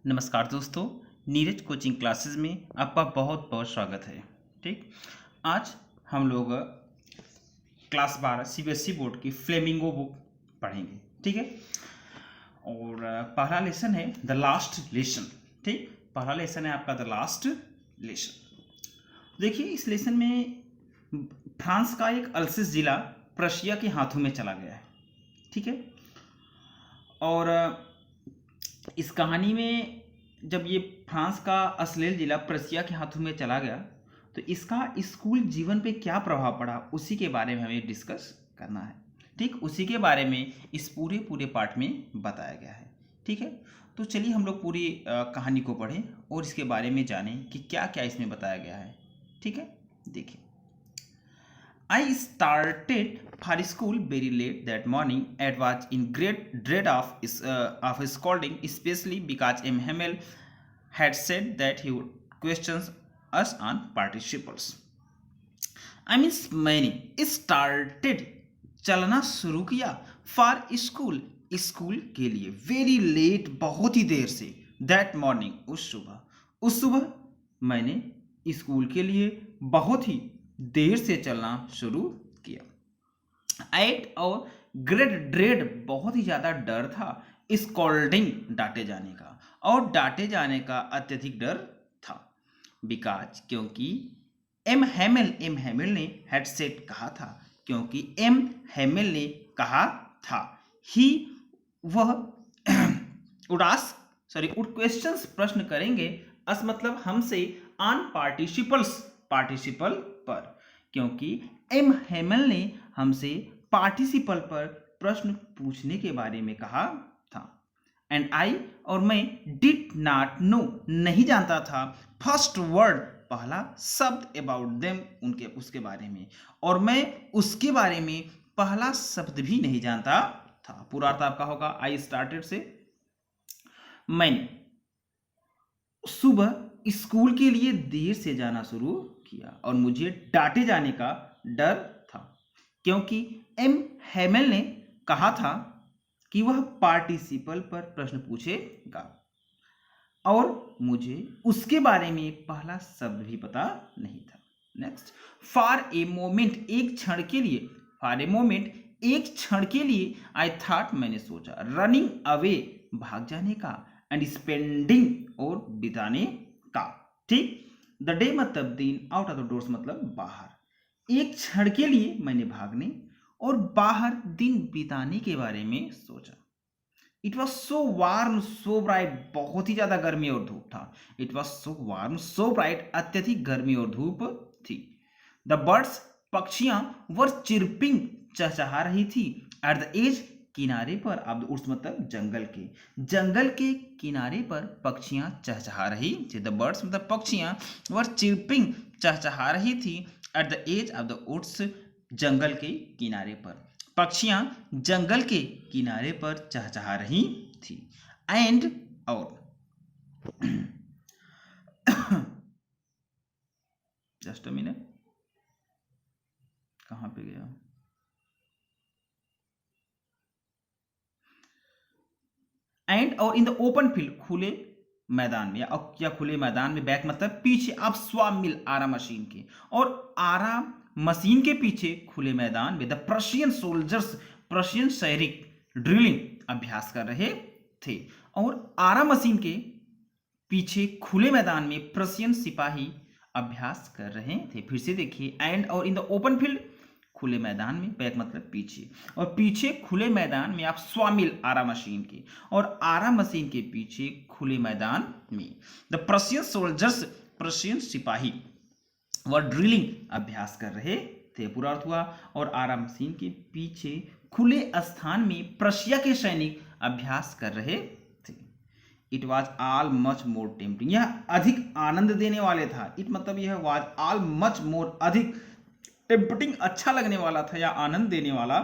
नमस्कार दोस्तों, Neeraj coaching classes में आपका बहुत बहुत स्वागत है। ठीक, आज हम लोग क्लास 12 सीबीएसई बोर्ड की फ्लेमिंगो बुक पढ़ेंगे। ठीक है, और पहला लेसन है द लास्ट लेसन। ठीक, पहला लेसन है आपका द लास्ट लेसन। देखिए, इस लेसन में फ्रांस का एक अल्सेस जिला प्रशिया के हाथों में चला गया है। ठीक है, और इस कहानी में जब ये फ्रांस का अस्लेल जिला प्रशिया के हाथों में चला गया तो इसका स्कूल जीवन पे क्या प्रभाव पड़ा, उसी के बारे में हमें डिस्कस करना है। ठीक, उसी के बारे में इस पूरे पार्ट में बताया गया है। ठीक है, तो चलिए हम लोग पूरी कहानी को पढ़ें और इसके बारे में जानें कि क्या क्या इसमें बताया गया है। ठीक है, देखिए, I started for school very late that morning and was in great dread of scolding, especially because M. Hamel had said that he would question us on participles. I mean, मैंने started चलना शुरू किया for school school के लिए very late बहुत ही देर से that morning उस सुबह मैंने स्कूल के लिए बहुत ही देर से चलना शुरू किया। एट और ग्रेट ड्रेड बहुत ही ज़्यादा डर था, स्कॉल्डिंग डांटे जाने का, और डांटे जाने का अत्यधिक डर था। बिकॉज क्योंकि एम हैमिल ने हैड सेड कहा था, क्योंकि एम हैमिल ने कहा था, ही वह उड क्वेश्चंस प्रश्न करेंगे, अस मतलब हमसे, ऑन पार्टिसिपल पर, क्योंकि एम हेमल ने हमसे पार्टिसिपल पर प्रश्न पूछने के बारे में कहा था। एंड आई और मैं डिड नॉट नो नहीं जानता था फर्स्ट वर्ड पहला शब्द अबाउट देम उनके उसके बारे में, और मैं उसके बारे में पहला शब्द भी नहीं जानता था। पूरा अर्थ आपका होगा आई स्टार्टेड से मैंने सुबह स्कूल के लिए देर से जाना शुरू किया और मुझे डांटे जाने का डर था, क्योंकि एम हैमेल ने कहा था कि वह पार्टिसिपल पर प्रश्न पूछेगा और मुझे उसके बारे में पहला शब्द भी पता नहीं था। नेक्स्ट, फॉर ए मोमेंट एक क्षण के लिए आई थॉट मैंने सोचा, रनिंग अवे भाग जाने का, एंड स्पेंडिंग और बिताने का। ठीक, द डे मतलब दिन, आउट ऑफ द डोर्स मतलब बाहर। एक क्षण के लिए मैंने भागने और बाहर दिन बिताने के बारे में सोचा। It was so warm so bright, बहुत ही ज्यादा गर्मी और धूप था। It was so warm so bright, अत्यधिक गर्मी और धूप थी। द बर्ड्स पक्षियां वर चिरपिंग चहचहा रही थी, एट द एज किनारे पर, अब उस मतलब जंगल के किनारे पर पक्षियां चहचहा रही थी। द बर्ड्स मतलब पक्षियां वर चिरपिंग चहचहा रही थी, at the edge of the woods जंगल के किनारे पर, पक्षियां जंगल के किनारे पर चहचहा रही थी। एंड और जस्ट अ मिनट, कहाँ पे गया? एंड और इन द ओपन फील्ड खुले मैदान में, या खुले मैदान में, बैक मतलब पीछे, आप स्वाम मिल आरा मशीन के, और आरा मशीन के पीछे खुले मैदान में द प्रशियन सोल्जर्स प्रशियन सैनिक ड्रिलिंग अभ्यास कर रहे थे, और आरा मशीन के पीछे खुले मैदान में प्रशियन सिपाही अभ्यास कर रहे थे। फिर से देखिए, एंड और इन द ओपन फील्ड खुले मैदान में, बैक मतलब पीछे, और पीछे खुले मैदान में आप स्वामिल आरा मशीन के, और आरा मशीन के पीछे खुले मैदान में द प्रशियन सोल्जर्स प्रशियन सिपाही वह ड्रिलिंग अभ्यास कर रहे थे। पूरा अर्थ हुआ, और आरा मशीन के पीछे खुले स्थान में प्रशिया के सैनिक अभ्यास कर रहे थे। It was all much more tempting, यह अधिक आनंद देने वाले था। इट मतलब यह वॉज ऑल मच मोर अधिक टेम्पटिंग अच्छा लगने वाला था या आनंद देने वाला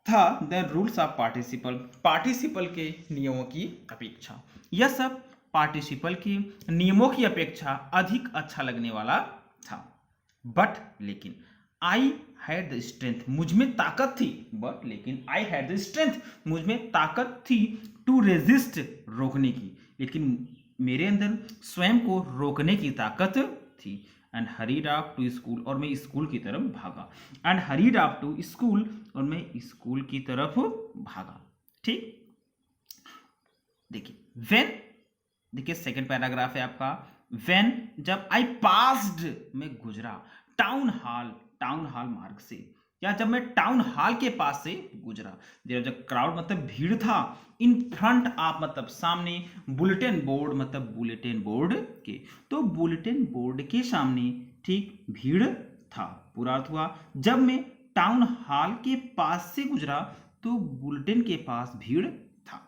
था, देन रूल्स ऑफ पार्टिसिपल के नियमों की अपेक्षा। यह सब पार्टिसिपल के नियमों की अपेक्षा अधिक अच्छा लगने वाला था। बट लेकिन आई हैड द स्ट्रेंथ, मुझ में ताकत थी, बट लेकिन आई हैड द स्ट्रेंथ, मुझ में ताकत थी, टू रेजिस्ट रोकने की, लेकिन मेरे अंदर स्वयं को रोकने की ताकत थी। And hurried off to school, और मैं स्कूल की तरफ भागा। And hurried off to school, और मैं स्कूल की तरफ भागा। ठीक, देखिए व्हेन, देखिए सेकंड पैराग्राफ है आपका। व्हेन, जब आई पास्ड, मैं गुजरा टाउन हॉल मार्ग से, या जब मैं टाउन हॉल के पास से गुजरा। देयर वाज अ क्राउड, मतलब भीड़ था। इन फ्रंट ऑफ, मतलब सामने। बुलेटिन बोर्ड, मतलब बुलेटिन बोर्ड के, तो बुलेटिन बोर्ड के सामने ठीक भीड़ था। पूरा अर्थ हुआ जब मैं टाउन हॉल के पास से गुजरा तो बुलेटिन के पास भीड़ था।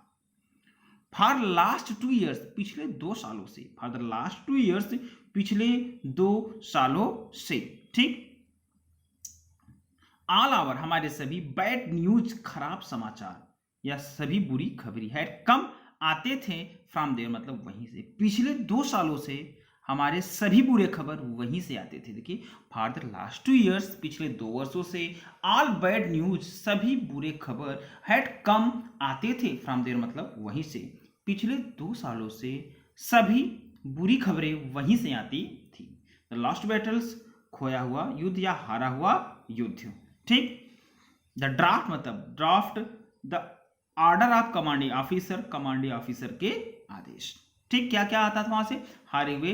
फॉर लास्ट 2 ईयर्स, पिछले 2 सालों से। फॉर द लास्ट 2 ईयर्स, पिछले 2 सालों से। ठीक, ऑल आवर, हमारे सभी बैड न्यूज, खराब समाचार या सभी बुरी खबरें हैड कम, आते थे फ्रॉम देयर, मतलब वहीं से। पिछले 2 सालों से हमारे सभी बुरे खबर वहीं से आते थे। देखिए फॉर द लास्ट 2 ईयर्स, पिछले 2 वर्षों से। ऑल बैड न्यूज, सभी बुरे खबर हैड कम, आते थे फ्रॉम देयर, मतलब वहीं से। पिछले 2 सालों से सभी बुरी खबरें वहीं से आती थी। द लास्ट बैटल्स, खोया हुआ युद्ध या हारा हुआ युद्ध। ठीक, द ड्राफ्ट, मतलब draft, the order of commanding officer के आदेश। ठीक, क्या क्या आता था वहां से? हारे हुए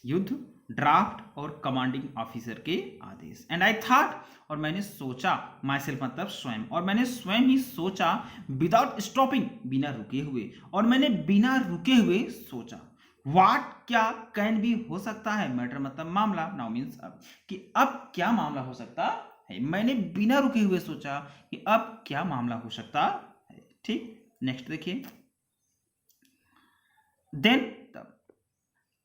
युद्ध, ड्राफ्ट और कमांडिंग ऑफिसर के आदेश। एंड आई थॉट, और मैंने सोचा, माई सेल्फ मतलब स्वयं, और मैंने स्वयं ही सोचा, विदाउट स्टॉपिंग, बिना रुके हुए, और मैंने बिना रुके हुए सोचा। वाट, क्या, कैन भी हो सकता है, मैटर मतलब मामला, नाउ मीन्स अब, कि अब क्या मामला हो सकता है। मैंने बिना रुके हुए सोचा कि अब क्या मामला हो सकता है। ठीक, नेक्स्ट देखिए। देन, तब,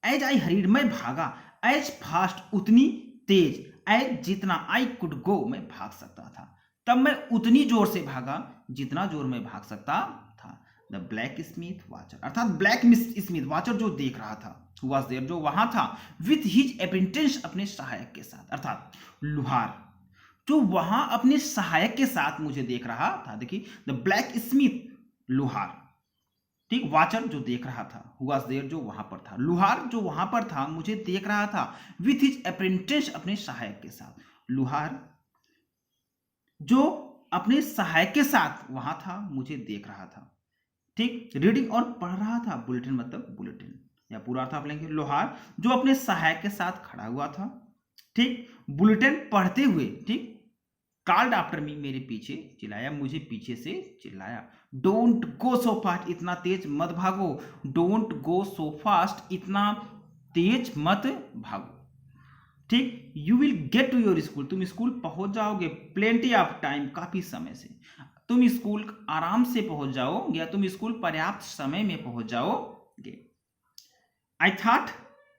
एज आई हरीड, मैं भागा, एज फास्ट, उतनी तेज, एज जितना, आई कुड गो, मैं भाग सकता था। तब मैं उतनी जोर से भागा जितना जोर में भाग सकता था। द ब्लैक स्मिथ वाचर, अर्थात ब्लैक स्मिथ वाचर जो देख रहा था, हु वाज देयर, जो वहां था, विथ हिज अप्रेंटिस, अपने सहायक के साथ, अर्थात लुहार जो वहां अपने सहायक के साथ मुझे देख रहा था। देखिए द ब्लैक स्मिथ, लुहार, ठीक, वाचर जो देख रहा था, हु वाज देयर, जो वहां पर था, लुहार जो वहां पर था मुझे देख रहा था, विथ हिज अप्रेंटिस, अपने सहायक के साथ। लुहार जो अपने सहायक के साथ वहां था मुझे देख रहा था। ठीक, रीडिंग और पढ़ रहा था, बुलेटिन मतलब बुलेटिन, या पूरा अर्थ आप लेंगे। लोहार जो अपने सहायक के साथ खड़ा हुआ था। ठीक, बुलेटिन पढ़ते हुए। ठीक, कॉल्ड आफ्टर मी, मेरे पीछे चिल्लाया, मुझे पीछे से चिल्लाया। डोंट गो सो फास्ट, इतना तेज मत भागो। डोंट गो सो फास्ट, इतना तेज मत भागो। ठीक, you will get to your school, तुम स्कूल पहुंच जाओगे, प्लेंटी ऑफ टाइम, काफी समय से। तुम स्कूल आराम से पहुंच जाओगे, या तुम स्कूल पर्याप्त समय में पहुंच जाओगे। आई थॉट,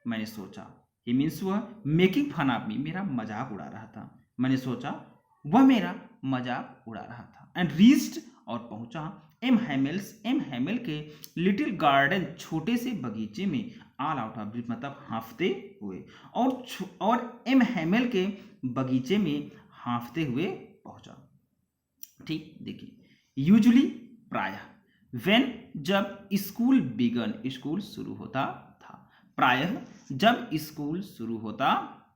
मैंने सोचा, ही मीन्स वह, मेकिंग फन ऑफ मी, मेरा मजाक उड़ा रहा था। मैंने सोचा वह मेरा मजाक उड़ा रहा था। एंड रीच्ड, और पहुंचा, एम हेमेल के लिटिल गार्डन, छोटे से बगीचे में। ऑल आउट ऑफ ब्रीथ मतलब हाँफते हुए, और एम हेमेल के बगीचे में हाँफते हुए पहुंचा। ठीक, देखिए यूजुअली, प्रायः, व्हेन, जब, स्कूल बिगन, स्कूल शुरू होता था। प्रायः जब स्कूल शुरू होता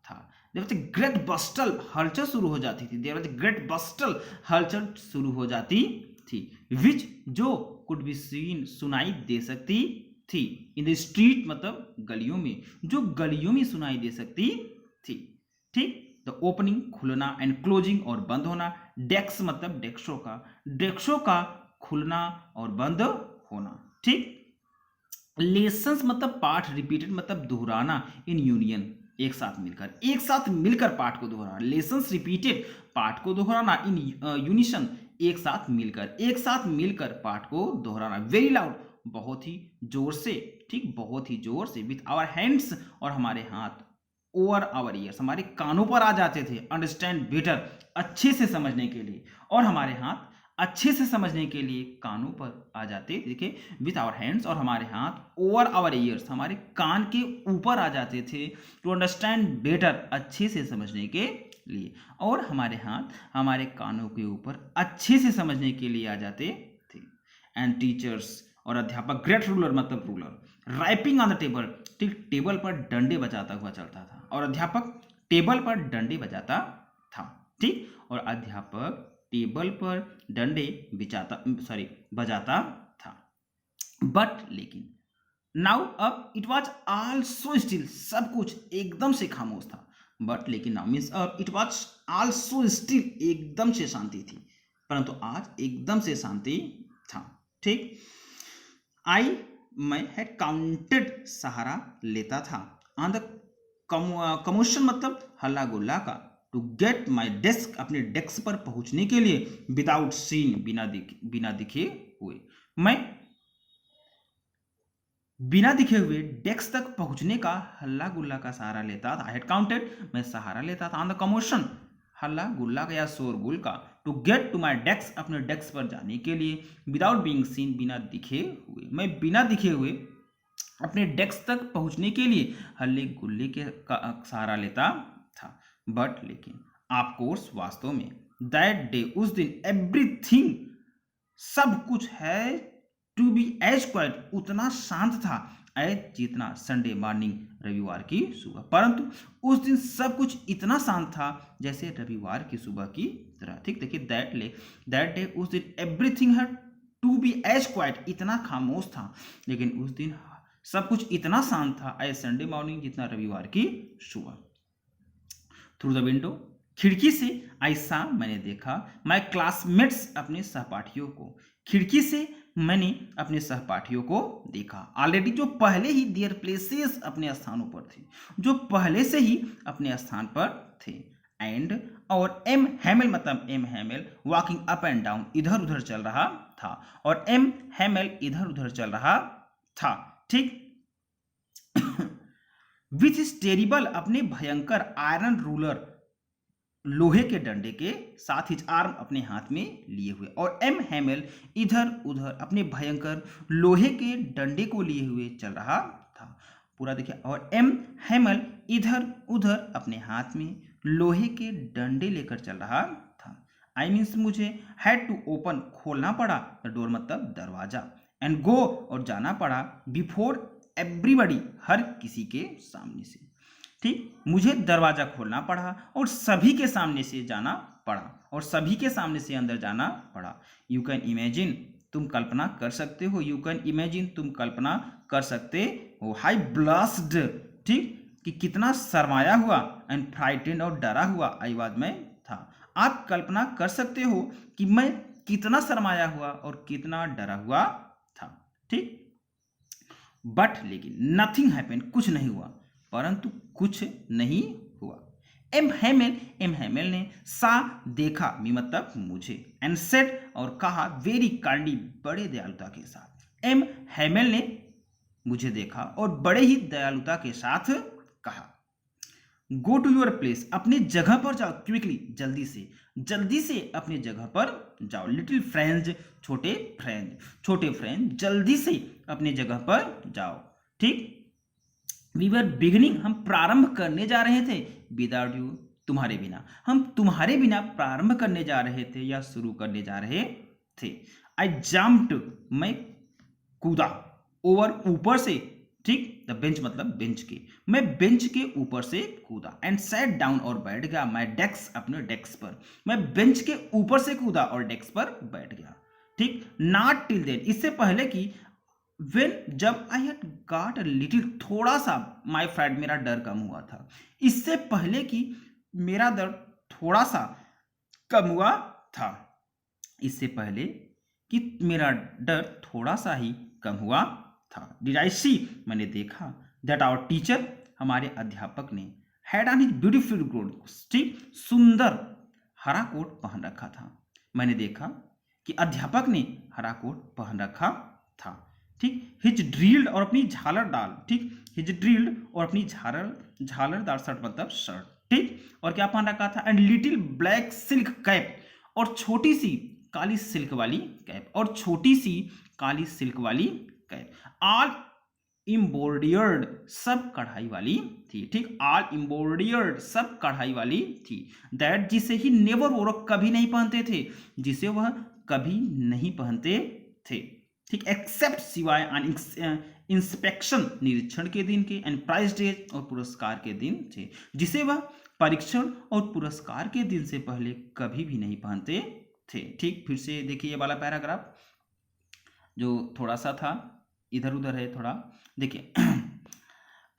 था। देयर वाज अ ग्रेट बस्टल, हलचल शुरू हो जाती थी। देयर वाज अ ग्रेट बस्टल, हलचल शुरू हो जाती थी। विच, जो, कुड बी सीन, सुनाई दे सकती थी। इन द स्ट्रीट मतलब गलियों में, जो गलियों में सुनाई दे सकती थी। ठीक, the opening, Khulna, and closing, और बंद होना। डेस्क मतलब डेस्कों का खुलना और बंद होना। ठीक, लेसन्स मतलब पाठ, रिपीटेड मतलब दोहराना, इन यूनियन, एक साथ मिलकर पाठ को दोहराना। लेसन्स रिपीटेड, पाठ को दोहराना, इन यूनिशन, एक साथ मिलकर पाठ को दोहराना। वेरी लाउड, बहुत ही जोर से। ठीक, बहुत ही जोर से। विथ आवर हैंड्स, और हमारे हाथ। ओवर आवर ईयर्स, हमारे कानों पर आ जाते थे। अंडरस्टैंड बेटर, अच्छे से समझने के लिए, और हमारे हाथ अच्छे से समझने के लिए कानों पर आ जाते। देखिए विथ आवर हैंड्स, और हमारे हाथ। ओवर आवर ईयर्स, हमारे कान के ऊपर आ जाते थे। टू अंडरस्टैंड बेटर, अच्छे से समझने के लिए, और हमारे हाथ हमारे कानों के ऊपर अच्छे से समझने के लिए आ जाते थे। एंड टीचर्स, और अध्यापक ग्रेट रूलर मतलब ruler. Ripening on the table, ठीक, टेबल पर डंडे बजाता हुआ चलता था और अध्यापक टेबल पर डंडे बजाता था, ठीक, और अध्यापक टेबल पर डंडे बजाता था। बट लेकिन नाउ अब इट वॉज ऑल्सो स्टिल, सब कुछ एकदम से खामोश था। बट लेकिन नाउ मीन्स अब इट वॉज ऑल्सो स्टिल, एकदम से शांति थी, परंतु आज एकदम से शांति था, ठीक। मैं हैड काउंटेड, सहारा लेता था, ऑन द कमोशन मतलब हल्ला गुल्ला का, टू गेट माई डेस्क, अपने डेस्क पर पहुंचने के लिए, विदाउट सीन, बिना दिखे हुए, मैं बिना दिखे हुए डेस्क तक पहुंचने का हल्ला गुल्ला का सहारा लेता था। आई हैड काउंटेड, मैं सहारा लेता था, ऑन द कमोशन, हल्ला गुल्ला का या शोरगुल का, to get to my desk, अपने डेस्क पर जाने के लिए, विदाउट बीइंग सीन, बिना दिखे हुए, मैं बिना दिखे हुए अपने डेस्क तक पहुंचने के लिए हल्ले गुल्ले के सहारा लेता था। बट लेकिन ऑफ कोर्स, वास्तव में, दैट डे, उस दिन, एवरीथिंग, सब कुछ है, टू बी एज क्वाइट, उतना शांत था, एज जितना संडे मॉर्निंग, रविवार की सुबह, परंतु उस दिन सब कुछ इतना शांत था जैसे रविवार की सुबह की तरह, ठीक। देखिए दैट डे, उस दिन, एवरीथिंग है टू बी एज क्वाइट, इतना खामोश था, लेकिन उस दिन सब कुछ इतना शांत था, एज संडे मॉर्निंग, जितना रविवार की सुबह। थ्रू द विंडो, खिड़की से, ऐसा मैंने देखा, माय क्लासमेट्स, अपने सहपाठियों को, खिड़की से मैंने अपने सहपाठियों को देखा, ऑलरेडी, जो पहले ही देयर प्लेसेस, अपने स्थानों पर थे, जो पहले से ही अपने स्थान पर थे, एंड, और एम हैमेल मतलब M Hamel, walking up and down, इधर उधर चल रहा था, और एम हैमेल इधर उधर चल रहा था, ठीक। विच इज टेरिबल, अपने भयंकर आयरन रूलर, लोहे के डंडे के साथ ही आर्म, अपने हाथ में लिए हुए, और एम हैमेल इधर उधर अपने भयंकर लोहे के डंडे को लिए हुए चल रहा था। पूरा देखिए, और एम हैमेल इधर उधर अपने हाथ में लोहे के डंडे लेकर चल रहा था। आई मीन्स, मुझे हैड टू ओपन, खोलना पड़ा, डोर मतलब दरवाजा, एंड गो, और जाना पड़ा, बिफोर एवरीबडी, हर किसी के सामने से, ठीक। मुझे दरवाजा खोलना पड़ा और सभी के सामने से जाना पड़ा, और सभी के सामने से अंदर जाना पड़ा। यू कैन इमेजिन, तुम कल्पना कर सकते हो, यू कैन इमेजिन, तुम कल्पना कर सकते हो, हाई ब्लस्ड, ठीक, कि कितना शर्माया हुआ, एंड फ्राइटेंड, और डरा हुआ, आई वाज, मैं था। आप कल्पना कर सकते हो कि मैं कितना शर्माया हुआ और कितना डरा हुआ था, ठीक। बट लेकिन नथिंग हैपन, कुछ नहीं हुआ, परंतु कुछ नहीं हुआ। एम हैमेल ने सा, देखा, मी मतलब मुझे, एंड सेड, और कहा, वेरी काइंडली, बड़े दयालुता के साथ। एम हैमेल ने मुझे देखा और बड़े ही दयालुता के साथ कहा, गो टू योर प्लेस, अपनी जगह पर जाओ, क्विकली, जल्दी से अपनी जगह पर जाओ। लिटिल फ्रेंड्स, छोटे फ्रेंड, जल्दी से अपनी जगह पर जाओ, ठीक। वी वर बिगिनिंग, हम प्रारंभ करने जा रहे थे, विदाउट यू, तुम्हारे बिना, हम तुम्हारे बिना प्रारंभ करने जा रहे थे या शुरू करने जा रहे थे। आई जम्प्ड, मैं कूदा, ओवर, ऊपर से, ठीक, द बेंच मतलब बेंच के, मैं बेंच के ऊपर से कूदा, एंड सेट डाउन, और बैठ गया, माई डेस्क, अपने डेस्क पर, मैं बेंच के ऊपर से कूदा और डेस्क पर बैठ गया, ठीक। नॉट टिल देन, इससे पहले कि, When, जब I had got a little, थोड़ा सा, माई फ्राइड, मेरा डर कम हुआ था, इससे पहले कि मेरा डर थोड़ा सा कम हुआ था, इससे पहले कि मेरा डर थोड़ा सा ही कम हुआ था। डिड आई सी, मैंने देखा, दैट आवर टीचर, हमारे अध्यापक ने, had on his beautiful coat, ठीक, सुंदर हरा कोट पहन रखा था। मैंने देखा कि अध्यापक ने हरा कोट पहन रखा था, ठीक। हिज ड्रिल्ड, और अपनी झालर डाल, ठीक, हिज ड्रिल्ड, और अपनी झालरदार शर्ट मतलब शर्ट, ठीक, और क्या पहन रखा था, and little black silk cap, और छोटी सी काली सिल्क वाली कैप, और छोटी सी काली सिल्क वाली कैप, ऑल एम्ब्रॉयडर्ड, सब कढ़ाई वाली थी, ठीक, ऑल एम्ब्रॉयडर्ड, सब कढ़ाई वाली थी, दैट, जिसे ही नेवर, वो कभी नहीं पहनते थे, जिसे वह कभी नहीं पहनते थे, ठीक, एक्सेप्ट सिवाय इंस्पेक्शन निरीक्षण के दिन के, एंड प्राइज डेज और पुरस्कार के दिन थे, जिसे वह परीक्षण और पुरस्कार के दिन से पहले कभी भी नहीं पहनते थे। ठीक, फिर से देखिए ये वाला पैराग्राफ जो थोड़ा सा था इधर उधर है थोड़ा, देखिए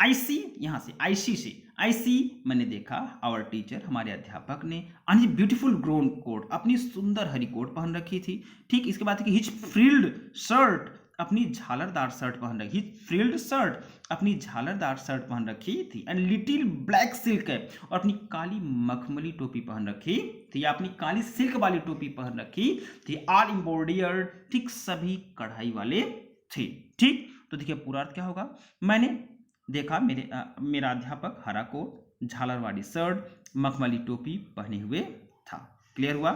आईसी, यहाँ से आईसी से आईसी मैंने देखा आवर टीचर, हमारे अध्यापक ने अन ब्यूटीफुल ग्रोन कोट, अपनी सुंदर हरी कोट पहन रखी थी। ठीक, इसके बाद हिज फ्रिल्ड शर्ट, अपनी झालरदार शर्ट पहन रखी, फ्रिल्ड शर्ट, अपनी झालरदार शर्ट पहन रखी थी, एंड लिटिल ब्लैक सिल्क है, और अपनी काली मखमली टोपी पहन रखी थी, या अपनी काली सिल्क वाली टोपी पहन रखी थी, ऑल एम्ब्रॉयडर्ड, ठीक, सभी कढ़ाई वाले थे। ठीक, तो देखिए पूरा अर्थ क्या होगा, मैंने देखा मेरा अध्यापक हरा कोट, झालर वाली शर्ट, मखमली टोपी पहने हुए था। क्लियर हुआ?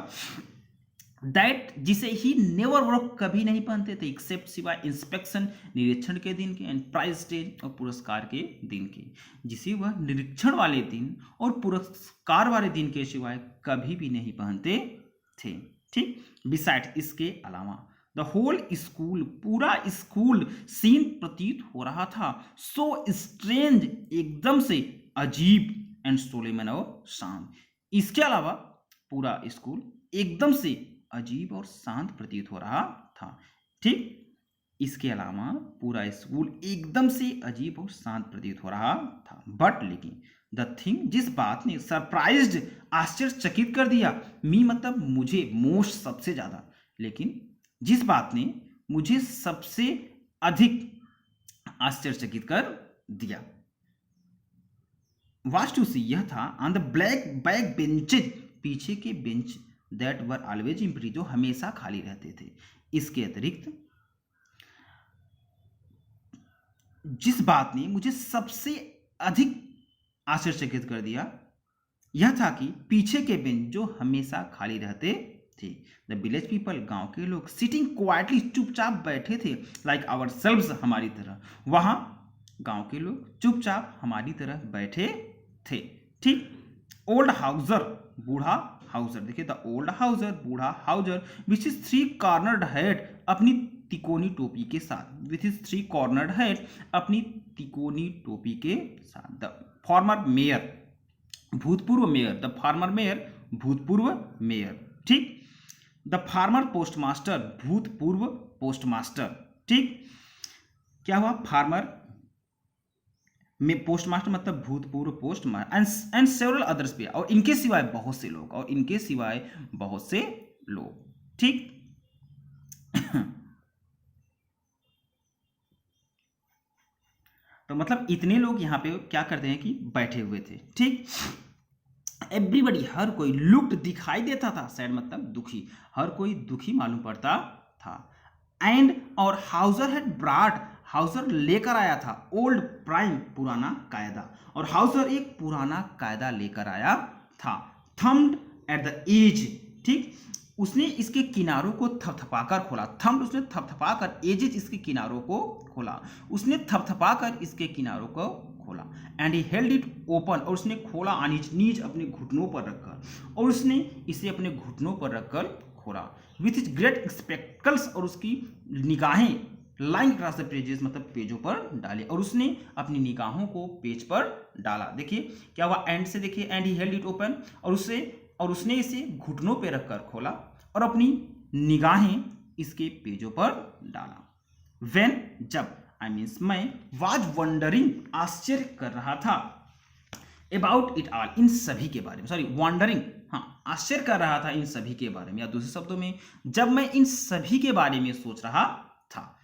दैट, जिसे ही नेवर वर्क, कभी नहीं पहनते थे, एक्सेप्ट सिवाय इंस्पेक्शन निरीक्षण के दिन के, एंड प्राइज डेज और पुरस्कार के दिन के, जिसे वह निरीक्षण वाले दिन और पुरस्कार वाले दिन के सिवाय कभी भी नहीं पहनते थे। ठीक, बिसाइड, इसके अलावा, द होल स्कूल, पूरा स्कूल सीन प्रतीत हो रहा था, सो स्ट्रेंज, एकदम से अजीब, एंड सोलेमन और शांत। इसके अलावा पूरा स्कूल एकदम से अजीब और शांत प्रतीत हो रहा था। ठीक, इसके अलावा पूरा स्कूल एकदम से अजीब और शांत प्रतीत हो रहा था। बट लेकिन द थिंग, जिस बात ने सरप्राइज्ड, आश्चर्यचकित कर दिया, मी मतलब मुझे, मोस्ट सबसे ज्यादा, लेकिन जिस बात ने मुझे सबसे अधिक आश्चर्यचकित कर दिया, वाज टू सी, यह था, on the black back benches, पीछे के bench, that were always empty, जो हमेशा खाली रहते थे। इसके अतिरिक्त जिस बात ने मुझे सबसे अधिक आश्चर्यचकित कर दिया, यह था कि पीछे के बेंच जो हमेशा खाली रहते थे, द विलेज पीपल, गांव के लोग, सिटिंग क्वाइटली, चुपचाप बैठे थे, लाइक आवर सेल्व्स, हमारी तरह, वहां गांव के लोग चुपचाप हमारी तरह बैठे थे। ठीक, ओल्ड हाउजर, बूढ़ा हाउजर, देखिए द ओल्ड हाउजर, बूढ़ा Houser, which is three cornered head, अपनी तिकोनी टोपी के साथ, which is three cornered head, अपनी तिकोनी टोपी के साथ, द फॉर्मर मेयर, भूतपूर्व मेयर, द फार्मर मेयर, भूतपूर्व मेयर। ठीक, द फार्मर पोस्टमास्टर, भूतपूर्व पोस्टमास्टर। ठीक, क्या हुआ, फार्मर में पोस्टमास्टर मतलब भूतपूर्व पोस्टमास्टर, एंड सेवरल अदर्स भी, और इनके सिवाय बहुत से लोग, और इनके सिवाय बहुत से लोग। ठीक, तो मतलब इतने लोग यहाँ पे क्या करते हैं कि बैठे हुए थे। ठीक, एवरीबडी, हर कोई, लुक्ड, दिखाई देता था, सैड मतलब दुखी, हर कोई दुखी मालूम पड़ता था, एंड और हाउजर हैड ब्रॉट, हाउजर लेकर आया था, ओल्ड प्राइम, पुराना कायदा, और हाउजर एक पुराना कायदा लेकर आया था, थम्ड एट द एज। ठीक, उसने इसके किनारों को थपथपाकर खोला, थम्ड उसने थपथपाकर, एजेज इसके किनारों को खोला, उसने थपथपाकर इसके किनारों को खोला, and he held it open, और उसने खोला, ऑन हिज नीज, अपने घुटनों पर रखकर, और उसने इसे अपने घुटनों पर रखकर खोला, विथ हिज ग्रेट स्पेक्टकल्स, और उसकी निगाहें लाइन क्रॉस द पेजेस मतलब पेजों पर डाले, और उसने अपनी निगाहों को पेज पर डाला। देखिए क्या हुआ, एंड से देखिए, and he held it open, और उसने इसे घुटनों पर रखकर खोला और अपनी निगाहें इसके पेजों पर डाला। व्हेन, जब, आई मीन्स मैं, वाज वंडरिंग, आश्चर्य कर रहा था, अबाउट इट ऑल, इन सभी के बारे में, सॉरी वंडरिंग, हाँ, आश्चर्य कर रहा था इन सभी के बारे में, या दूसरे शब्दों में जब मैं इन सभी के बारे में सोच रहा था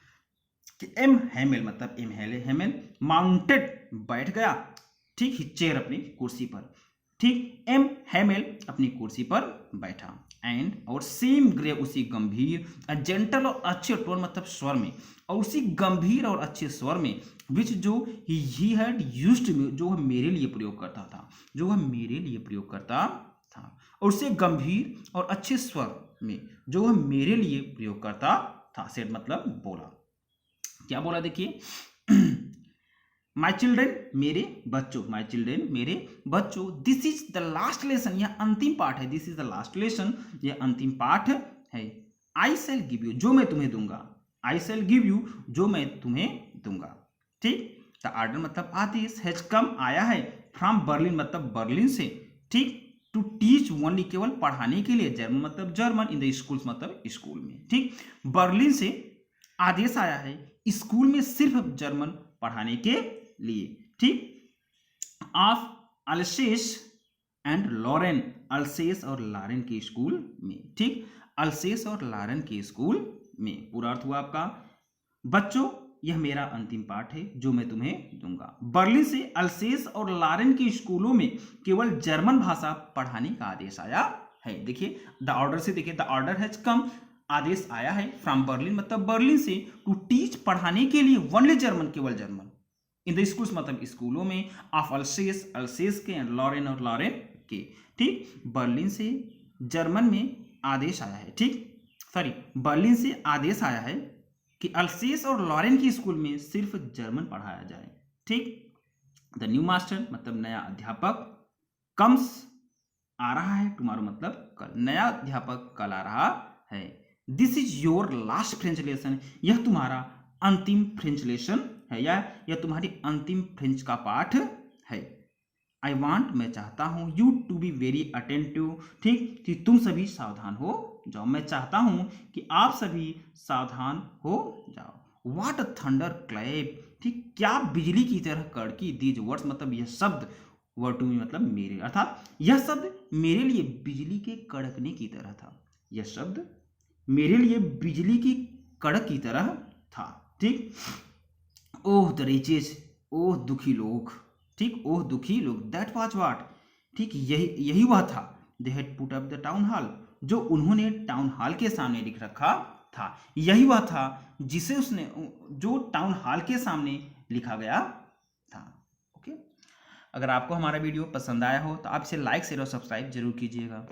कि एम हैमेल मतलब एम हैमेल माउंटेड, बैठ गया, ठीक, चेयर, अपनी कुर्सी पर। ठीक, एम हैमेल अपनी कुर्सी पर बैठा, एंड और सेम ग्रे, उसी गंभीर, जेंटल और अच्छे टोन मतलब स्वर में, और उसी गंभीर और अच्छे स्वर में, विच जो ही हैड यूज्ड, जो वह मेरे लिए प्रयोग करता था, जो वह मेरे लिए प्रयोग करता था, और उसे गंभीर और अच्छे स्वर में, जो वह मेरे लिए प्रयोग करता था, सेड मतलब बोला, क्या बोला, देखिए, माई चिल्ड्रेन, मेरे बच्चों, माई चिल्ड्रेन, मेरे बच्चों, this is the last lesson, यह अंतिम पाठ है, this is the last lesson, यह अंतिम पाठ है, आई शैल गिव यू, जो मैं तुम्हें दूंगा, आई शैल गिव यू, जो मैं तुम्हें दूंगा। ठीक, द ऑर्डर मतलब आदेश, हैज कम आया है, फ्रॉम बर्लिन मतलब बर्लिन से। ठीक, टू टीच ओनली केवल पढ़ाने के लिए, जर्मन मतलब जर्मन, इन द स्कूल्स मतलब स्कूल में। ठीक, बर्लिन से आदेश आया है स्कूल में सिर्फ जर्मन पढ़ाने के लिए। ठीक, of Alsace and Lorraine, Alsace और लॉरेन के स्कूल में। ठीक, अल्सेस और लॉरेन के स्कूल में। पूरा अर्थ हुआ आपका, बच्चों यह मेरा अंतिम पाठ है जो मैं तुम्हें दूंगा। बर्लिन से अल्सेस और लॉरेन के स्कूलों में केवल जर्मन भाषा पढ़ाने का आदेश आया है। देखिए द ऑर्डर से, देखिए द ऑर्डर हैज कम, आदेश आया है, फ्रॉम बर्लिन मतलब बर्लिन से, टू टीच पढ़ाने के लिए ओनली जर्मन केवल जर्मन, इन द स्कूल्स मतलब स्कूलों में, ऑफ अल्सेस अल्सेस के, एंड लॉरेन और लॉरेन के। ठीक, बर्लिन से जर्मन में आदेश आया है। ठीक, सॉरी, बर्लिन से आदेश आया है कि अल्सेस और लॉरेन की स्कूल में सिर्फ जर्मन पढ़ाया जाए। ठीक, द न्यू मास्टर मतलब नया अध्यापक, कम्स आ रहा है, टुमारो मतलब कल, नया अध्यापक कल आ रहा है। This is your last French lesson, यह तुम्हारा अंतिम फ्रेंच लेसन है, या यह तुम्हारी अंतिम फ्रेंच का पाठ है। आई वॉन्ट, मैं चाहता हूँ, you to be very attentive, ठीक, कि तुम सभी सावधान हो जाओ। मैं चाहता हूँ कि आप सभी सावधान हो जाओ। व्हाट अ थंडर क्लैप, ठीक, क्या बिजली की तरह कड़की। दीज वर्ड्स मतलब यह शब्द, वर्ड टू मी मतलब मेरे, अर्थात यह शब्द मेरे लिए बिजली के कड़कने की तरह था। यह शब्द मेरे लिए बिजली की कड़क की तरह था। ठीक, ओह द रिचेस, ओह दुखी लोग। ठीक, ओह दुखी लोग, दैट वाज व्हाट, ठीक, यही वह था, they had put up the town hall, जो उन्होंने टाउन हॉल के सामने लिख रखा था। यही वह था जिसे उसने, जो टाउन हॉल के सामने लिखा गया था। ओके, अगर आपको हमारा वीडियो पसंद आया हो तो आप इसे लाइक शेयर और सब्सक्राइब जरूर कीजिएगा।